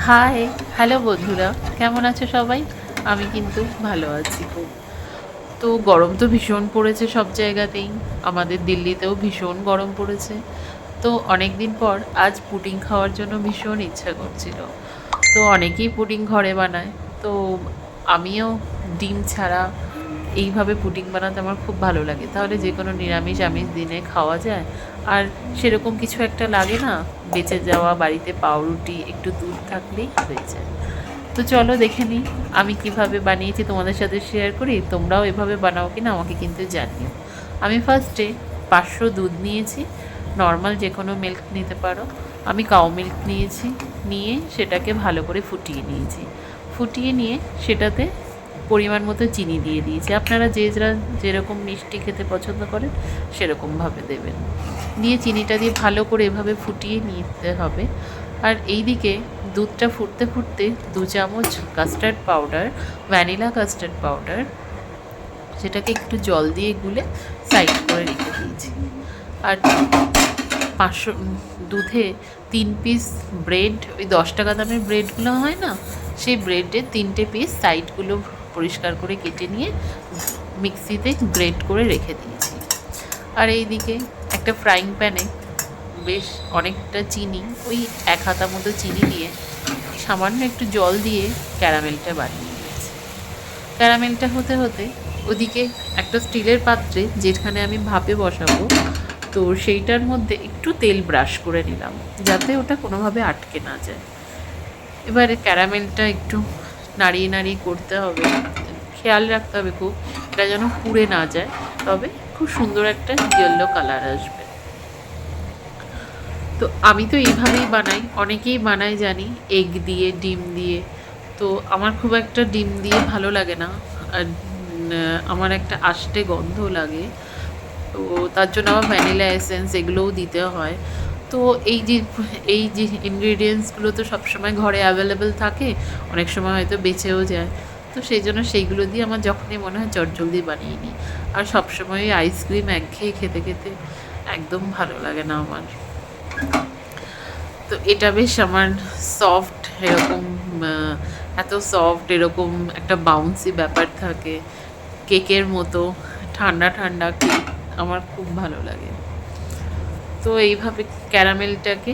High, hello বন্ধুরা, কেমন আছো সবাই? আমি কিন্তু ভালো আছি খুব। তো গরম তো ভীষণ পড়েছে সব জায়গাতেই, আমাদের দিল্লিতেও ভীষণ গরম পড়েছে। তো অনেক দিন পর আজ পুডিং খাওয়ার জন্য ভীষণ ইচ্ছা করছিল। তো অনেকেই পুডিং ঘরে বানায়, তো আমিও ডিম ছাড়া এইভাবে পুডিং বানাতে আমার খুব ভালো লাগে। তাহলে যে কোনো নিরামিষ আমিষ দিনে খাওয়া যায়। আর সেরকম কিছু একটা লাগে না, বেঁচে যাওয়া বাড়িতে পাউরুটি একটু দুধ থাকলেই হয়ে যায়। তো চলো দেখে নিই আমি কিভাবে বানিয়েছি, তোমাদের সাথে শেয়ার করি। তোমরাও এভাবে বানাও কিনা আমাকে কিন্তু জানিও। আমি ফার্স্টে 500 দুধ নিয়েছি, নর্মাল যে কোনো মিল্ক নিতে পারো। আমি কাউ মিল্ক নিয়েছি, নিয়ে সেটাকে ভালো করে ফুটিয়ে নিয়েছি। ফুটিয়ে নিয়ে সেটাতে পরিমাণ মতো চিনি দিয়ে দিয়েছি। আপনারা যে যারা যেরকম মিষ্টি খেতে পছন্দ করেন সেরকমভাবে দেবেন। দিয়ে চিনিটা দিয়ে ভালো করে এভাবে ফুটিয়ে নিতে হবে। আর এইদিকে দুধটা ফুটতে ফুটতে 2 চামচ custard powder, vanilla custard powder, সেটাকে একটু জল দিয়ে গুলে সাইড করে রেখে দিয়েছি। আর 500 দুধে 3 পিস ব্রেড, ওই 10 টাকা দামের ব্রেডগুলো হয় না, সেই ব্রেডের 3টে পিস সাইডগুলো পরিষ্কার করে কেটে নিয়ে মিক্সিতে গ্রেট করে রেখে দিয়েছি। আর এইদিকে একটা ফ্রাইং প্যানে বেশ অনেকটা চিনি, ওই 1 হাতা মতো চিনি দিয়ে সামান্য একটু জল দিয়ে ক্যারামেলটা বানিয়ে নিয়েছি। ক্যারামেলটা হতে হতে ওদিকে একটা স্টিলের পাত্রে, যেখানে আমি ভাপে বসাবো, তো সেইটার মধ্যে একটু তেল ব্রাশ করে নিলাম, যাতে ওটা কোনোভাবে আটকে না যায়। এবারে ক্যারামেলটা একটু নাড়িয়ে নাড়িয়ে করতে হবে, খেয়াল রাখতে হবে খুব এটা যেন পুড়ে না যায়, তবে খুব সুন্দর একটা ইয়েলো কালার আসবে। তো আমি তো এইভাবেই বানাই, অনেকেই বানায় জানি এগ দিয়ে, ডিম দিয়ে। তো আমার খুব একটা ডিম দিয়ে ভালো লাগে না, আর আমার একটা আষ্টে গন্ধ লাগে। তো তার জন্য আমার ভ্যানিলা এসেন্স এগুলোও দিতে হয়। তো এই যে ইনগ্রিডিয়েন্টসগুলো তো সবসময় ঘরে অ্যাভেলেবেল থাকে, অনেক সময় হয়তো বেঁচেও যায়। তো সেই জন্য সেইগুলো দিয়ে আমার যখনই মনে হয় চটজলদি বানিয়ে নিই। আর সবসময় আইসক্রিম একঘেয়ে খেতে খেতে একদম ভালো লাগে না আমার। তো এটা বেশ আমার সফট এরকম, এত সফট, এরকম একটা বাউন্সি ব্যাপার থাকে, কেকের মতো ঠান্ডা ঠান্ডা কেক আমার খুব ভালো লাগে। তো এইভাবে ক্যারামেলটাকে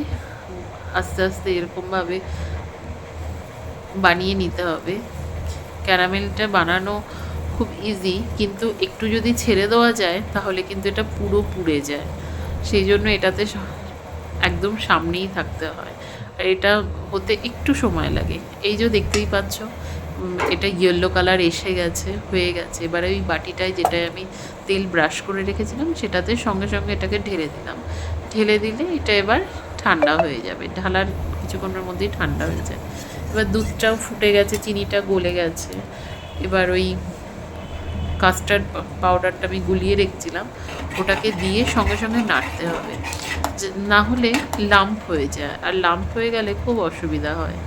আস্তে আস্তে এরকমভাবে বানিয়ে নিতে হবে। ক্যারামেলটা বানানো খুব ইজি, কিন্তু একটু যদি ছেড়ে দেওয়া যায় তাহলে কিন্তু এটা পুরো পুড়ে যায়। সেই জন্য এটাতে একদম সামনেই থাকতে হয়, আর এটা হতে একটু সময় লাগে। এই যে দেখতেই পাচ্ছ, এটা ইয়েলো কালার এসে গেছে, হয়ে গেছে। এবারে ওই বাটিটায় যেটায় আমি তেল ব্রাশ করে রেখেছিলাম সেটাতে সঙ্গে সঙ্গে এটাকে ঢেলে দিলাম। ঢেলে দিলে এটা এবার ঠান্ডা হয়ে যাবে, ঢালার কিছুক্ষণের মধ্যেই ঠান্ডা হয়ে যায়। এবার দুধটাও ফুটে গেছে, চিনিটা গলে গেছে। এবার ওই কাস্টার্ড পাউডারটা আমি গুলিয়ে রেখেছিলাম, ওটাকে দিয়ে সঙ্গে সঙ্গে নাড়তে হবে, না হলে লাম্প হয়ে যায়, আর লাম্প হয়ে গেলে খুব অসুবিধা হয়।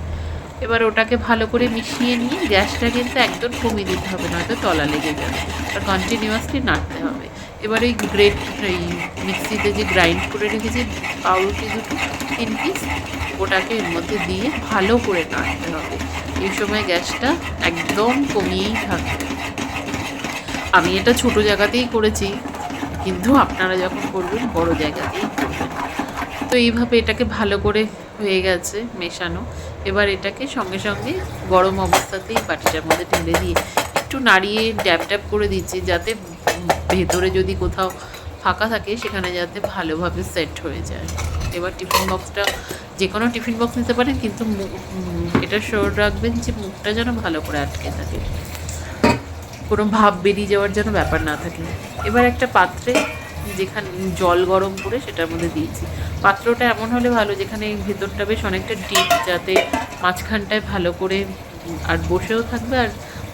এবার ওটাকে ভালো করে মিশিয়ে নিয়ে গ্যাসটা কিন্তু একদম কমিয়ে দিতে হবে, নয়তো তলা লেগে যাবে। আর কন্টিনিউয়াসলি নাড়তে হবে। এবার এই মিক্সিতে যে গ্রাইন্ড করে রেখেছি পাউরুটি দুটো 3 পিস, ওটাকে এর মধ্যে দিয়ে ভালো করে নাড়তে হবে। এই সময় গ্যাসটা একদম কমিয়েই থাকবে। আমি এটা ছোট জায়গাতেই করেছি, কিন্তু আপনারা যখন করবেন বড় জায়গাতেই করবেন। তো এইভাবে এটাকে ভালো করে হয়ে গেছে মেশানো। এবার এটাকে সঙ্গে সঙ্গে গরম অবস্থাতেই বাটিটার মধ্যে ঢেলে দিয়ে একটু নাড়িয়ে ড্যাব ড্যাব করে দিচ্ছি, যাতে ভেতরে যদি কোথাও ফাঁকা থাকে সেখানে যাতে ভালোভাবে সেট হয়ে যায়। এবার টিফিন বক্সটা, যে কোনো টিফিন বক্স নিতে পারেন, কিন্তু এটা শিওর রাখবেন যে মুখটা যেন ভালো করে আটকে থাকে, কোনো ভাপ বেরিয়ে যাওয়ার যেন ব্যাপার না থাকে। এবার একটা পাত্রে যেখানে জল গরম করে সেটার মধ্যে দিয়েছি। পাত্রটা এমন হলে ভালো যেখানে ভেতরটা বেশ অনেকটা ডিপ, যাতে মাঝখানটায় ভালো করে আর বসেও থাকবে, আর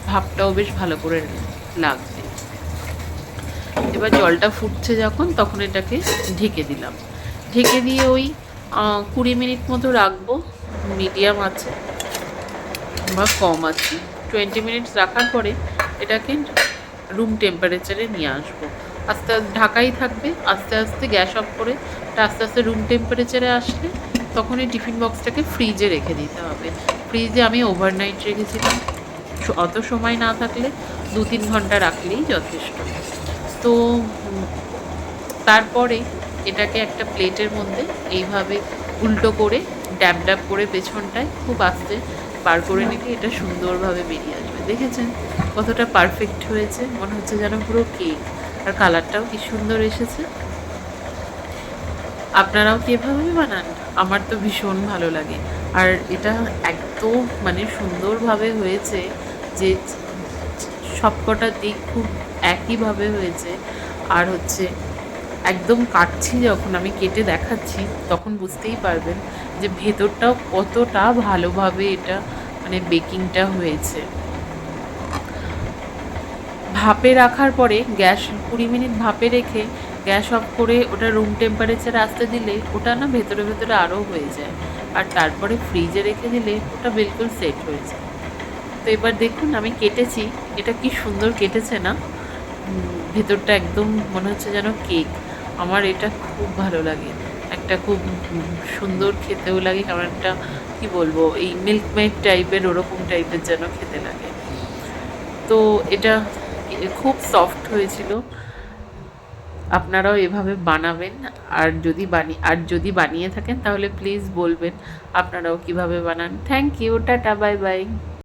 ভাপটাও বেশ ভালো করে লাগবে। এবার জলটা ফুটছে যখন, তখন এটাকে ঢেকে দিলাম। ঢেকে দিয়ে ওই 20 মিনিট মতো রাখবো, মিডিয়াম আছে বা কম আছে। 20 মিনিটস রাখার পরে এটাকে রুম টেম্পারেচারে নিয়ে আসবো। আস্তে আস্তে ঢাকাই থাকবে, আস্তে আস্তে গ্যাস অফ করে এটা আস্তে আস্তে রুম টেম্পারেচারে আসলে তখন এই টিফিন বক্সটাকে ফ্রিজে রেখে দিতে হবে। ফ্রিজে আমি ওভারনাইট রেখেছিলাম। অত সময় না থাকলে ২-৩ ঘন্টা রাখলেই যথেষ্ট। তো তারপরে এটাকে একটা প্লেটের মধ্যে এইভাবে উল্টো করে ড্যাব ড্যাব করে পেছনটায় খুব আস্তে বার করে নিলে এটা সুন্দরভাবে বেরিয়ে আসবে। দেখেছেন কতটা পারফেক্ট হয়েছে? মনে হচ্ছে যেন পুরো কেক। আর কালারটাও কি সুন্দর এসেছে। আপনারাও কি এভাবে বানান? আমার তো ভীষণ ভালো লাগে। আর এটা এত মানে সুন্দরভাবে হয়েছে যে সবকটা দিক খুব একইভাবে হয়েছে। আর হচ্ছে একদম কাটছি যখন আমি কেটে দেখাচ্ছি তখন বুঝতেই পারবেন যে ভেতরটাও কতটা ভালোভাবে এটা মানে বেকিংটা হয়েছে। ভাপে রাখার পরে গ্যাস ২০ মিনিট ভাপে রেখে গ্যাস অফ করে ওটা রুম টেম্পারেচারে আসতে দিলে ওটা না ভেতরে ভেতরে আরও হয়ে যায়। আর তারপরে ফ্রিজে রেখে দিলে ওটা বিলকুল সেট হয়ে যায়। তো এবার দেখুন আমি কেটেছি, এটা কি সুন্দর কেটেছে না? ভেতরটা একদম মনে হচ্ছে যেন কেক। আমার এটা খুব ভালো লাগে। একটা খুব সুন্দর খেতেও লাগে, কেমন একটা কী বলবো, এই মিল্কমেড টাইপের ওরকম টাইপের যেন খেতে লাগে। তো এটা খুব সফট হয়েছিল। আপনারাও এভাবে বানাবেন। আর যদি বানিয়ে থাকেন তাহলে প্লিজ বলবেন আপনারাও কিভাবে বানান। Thank you, tata, bye by.